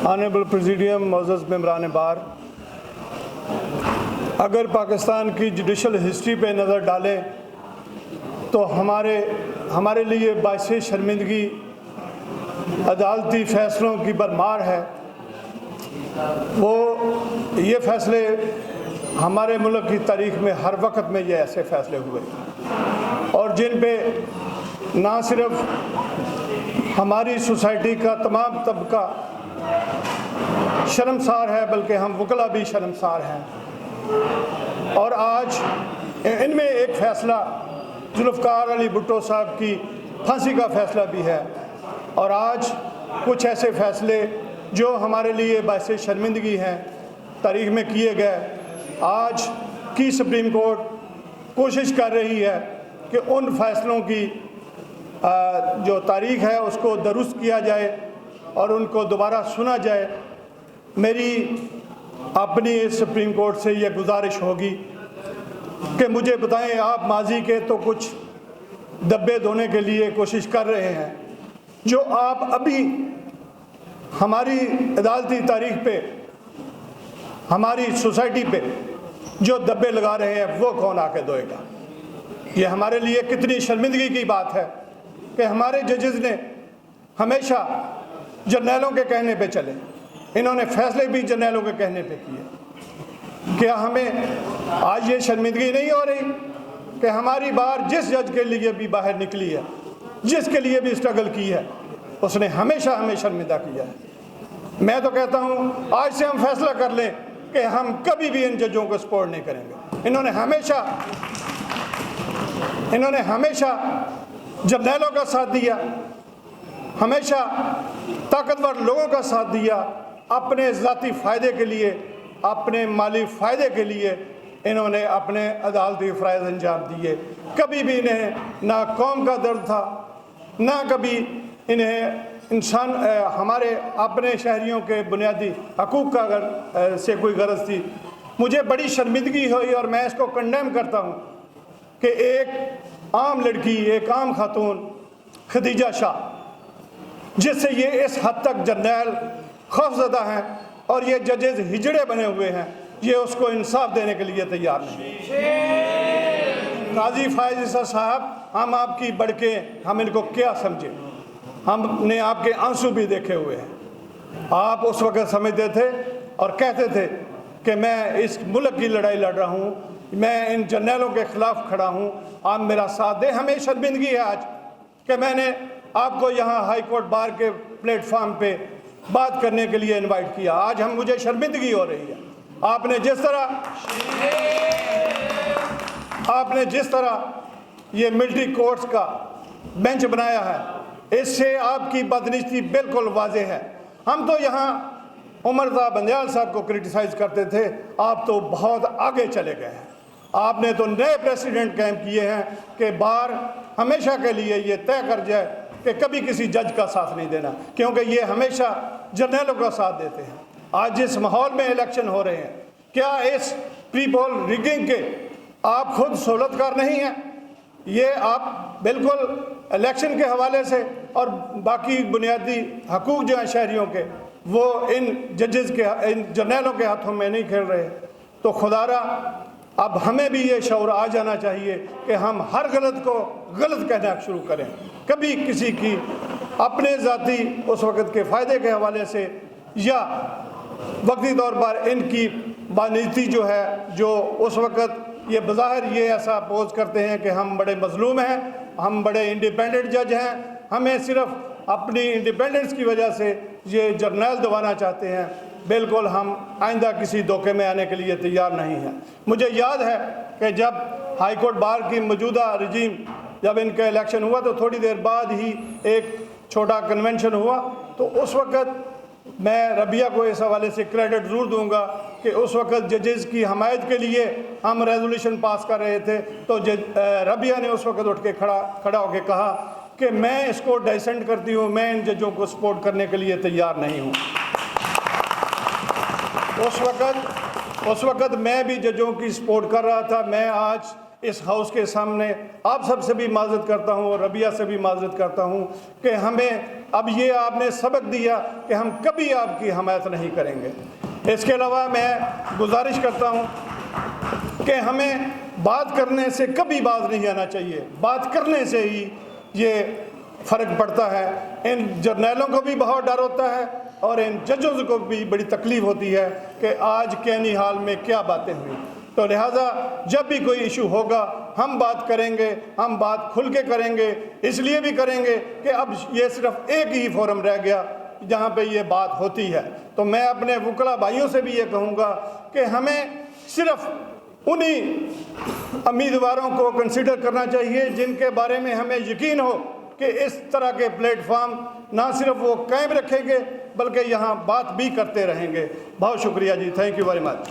Honourable پریزیڈیم، معزز ممبران بار، اگر پاکستان کی جوڈیشل ہسٹری پہ نظر ڈالیں تو ہمارے لیے باعث شرمندگی عدالتی فیصلوں کی بھرمار ہے۔ یہ فیصلے ہمارے ملک کی تاریخ میں ہر وقت میں یہ ایسے فیصلے ہوئے اور جن پہ نہ صرف ہماری سوسائٹی کا تمام طبقہ شرمسار ہے بلکہ ہم وکلا بھی شرمسار ہیں۔ اور آج ان میں ایک فیصلہ ذوالفقار علی بھٹو صاحب کی پھانسی کا فیصلہ بھی ہے، اور آج کچھ ایسے فیصلے جو ہمارے لیے باعث شرمندگی ہیں تاریخ میں کیے گئے۔ آج کی سپریم کورٹ کوشش کر رہی ہے کہ ان فیصلوں کی جو تاریخ ہے اس کو درست کیا جائے اور ان کو دوبارہ سنا جائے۔ میری اپنی اس سپریم کورٹ سے یہ گزارش ہوگی کہ مجھے بتائیں، آپ ماضی کے تو کچھ دبے دھونے کے لیے کوشش کر رہے ہیں، جو آپ ابھی ہماری عدالتی تاریخ پہ، ہماری سوسائٹی پہ جو دبے لگا رہے ہیں وہ کون آ کے دھوئے گا؟ یہ ہمارے لیے کتنی شرمندگی کی بات ہے کہ ہمارے ججز نے ہمیشہ جرنیلوں کے کہنے پہ چلے، انہوں نے فیصلے بھی جرنیلوں کے کہنے پہ کیے۔ کیا ہمیں آج یہ شرمندگی نہیں ہو رہی کہ ہماری بار جس جج کے لیے بھی باہر نکلی ہے، جس کے لیے بھی اسٹرگل کی ہے، اس نے ہمیشہ ہمیں شرمندہ کیا ہے؟ میں تو کہتا ہوں آج سے ہم فیصلہ کر لیں کہ ہم کبھی بھی ان ججوں کو سپورٹ نہیں کریں گے۔ انہوں نے ہمیشہ جرنیلوں کا ساتھ دیا، ہمیشہ طاقتور لوگوں کا ساتھ دیا، اپنے ذاتی فائدے کے لیے، اپنے مالی فائدے کے لیے انہوں نے اپنے عدالتی فرائض انجام دیے۔ کبھی بھی انہیں نہ قوم کا درد تھا، نہ کبھی انہیں ہمارے اپنے شہریوں کے بنیادی حقوق کا سے کوئی غرض تھی۔ مجھے بڑی شرمندگی ہوئی اور میں اس کو کنڈیم کرتا ہوں کہ ایک عام لڑکی، ایک عام خاتون خدیجہ شاہ، جس سے یہ اس حد تک جرنیل خوفزدہ ہیں اور یہ ججز ہجڑے بنے ہوئے ہیں، یہ اس کو انصاف دینے کے لیے تیار نہیں۔ قاضی فائز عیسیٰ صاحب، ہم آپ کی بڑکیں، ہم ان کو کیا سمجھیں؟ ہم نے آپ کے آنسو بھی دیکھے ہوئے ہیں۔ آپ اس وقت سمجھتے تھے اور کہتے تھے کہ میں اس ملک کی لڑائی لڑ رہا ہوں، میں ان جرنیلوں کے خلاف کھڑا ہوں، آپ میرا ساتھ دیں۔ ہمیں شرمندگی ہے آج کہ میں نے آپ کو یہاں ہائی کورٹ بار کے پلیٹ فارم پہ بات کرنے کے لیے انوائٹ کیا۔ آج مجھے شرمندگی ہو رہی ہے۔ آپ نے جس طرح یہ ملٹری کورٹس کا بینچ بنایا ہے، اس سے آپ کی بدنسبتی بالکل واضح ہے۔ ہم تو یہاں عمر رضا بندیال صاحب کو کرٹیسائز کرتے تھے، آپ تو بہت آگے چلے گئے ہیں۔ آپ نے تو نئے پریسیڈنٹ قائم کیے ہیں کہ بار ہمیشہ کے لیے یہ طے کر جائے کہ کبھی کسی جج کا ساتھ نہیں دینا، کیونکہ یہ ہمیشہ جرنیلوں کا ساتھ دیتے ہیں۔ آج جس ماحول میں الیکشن ہو رہے ہیں، کیا اس پری پول ریگنگ کے آپ خود سہولت کار نہیں ہیں؟ یہ آپ بالکل الیکشن کے حوالے سے اور باقی بنیادی حقوق جو ہیں شہریوں کے، وہ ان ججز کے، ان جرنیلوں کے ہاتھوں میں نہیں کھیل رہے۔ تو خدا را اب ہمیں بھی یہ شعور آ جانا چاہیے کہ ہم ہر غلط کو غلط کہنا شروع کریں، کبھی کسی کی اپنے ذاتی اس وقت کے فائدے کے حوالے سے یا وقتی طور پر ان کی بانیتی جو ہے، جو اس وقت یہ بظاہر یہ ایسا پوز کرتے ہیں کہ ہم بڑے مظلوم ہیں، ہم بڑے انڈیپینڈنٹ جج ہیں، ہمیں صرف اپنی انڈیپینڈنس کی وجہ سے یہ جرنیل دبانا چاہتے ہیں۔ بالکل ہم آئندہ کسی دھوکے میں آنے کے لیے تیار نہیں ہیں۔ مجھے یاد ہے کہ جب ہائی کورٹ بار کی موجودہ رجیم، جب ان کا الیکشن ہوا تو تھوڑی دیر بعد ہی ایک چھوٹا کنونشن ہوا، تو اس وقت میں ربیہ کو اس حوالے سے کریڈٹ ضرور دوں گا کہ اس وقت ججز کی حمایت کے لیے ہم ریزولوشن پاس کر رہے تھے، تو ربیہ نے اس وقت اٹھ کے کھڑا ہو کے کہا کہ میں اس کو ڈائسنٹ کرتی ہوں، میں ان ججوں کو سپورٹ کرنے کے لیے تیار نہیں ہوں۔ اس وقت میں بھی ججوں کی سپورٹ کر رہا تھا۔ میں آج اس ہاؤس کے سامنے آپ سب سے بھی معذرت کرتا ہوں اور ربیہ سے بھی معذرت کرتا ہوں کہ ہمیں اب یہ آپ نے سبق دیا کہ ہم کبھی آپ کی حمایت نہیں کریں گے۔ اس کے علاوہ میں گزارش کرتا ہوں کہ ہمیں بات کرنے سے کبھی باز نہیں آنا چاہیے، بات کرنے سے ہی یہ فرق پڑتا ہے۔ ان جرنیلوں کو بھی بہت ڈر ہوتا ہے اور ان ججوں کو بھی بڑی تکلیف ہوتی ہے کہ آج کینی حال میں کیا باتیں ہوئی۔ تو لہٰذا جب بھی کوئی ایشو ہوگا ہم بات کریں گے، ہم بات کھل کے کریں گے، اس لیے بھی کریں گے کہ اب یہ صرف ایک ہی فورم رہ گیا جہاں پہ یہ بات ہوتی ہے۔ تو میں اپنے وکلا بھائیوں سے بھی یہ کہوں گا کہ ہمیں صرف انہی امیدواروں کو کنسیڈر کرنا چاہیے جن کے بارے میں ہمیں یقین ہو کہ اس طرح کے پلیٹ فارم نہ صرف وہ قائم رکھیں گے بلکہ یہاں بات بھی کرتے رہیں گے۔ بہت شکریہ جی، تھینک یو ویری مچ۔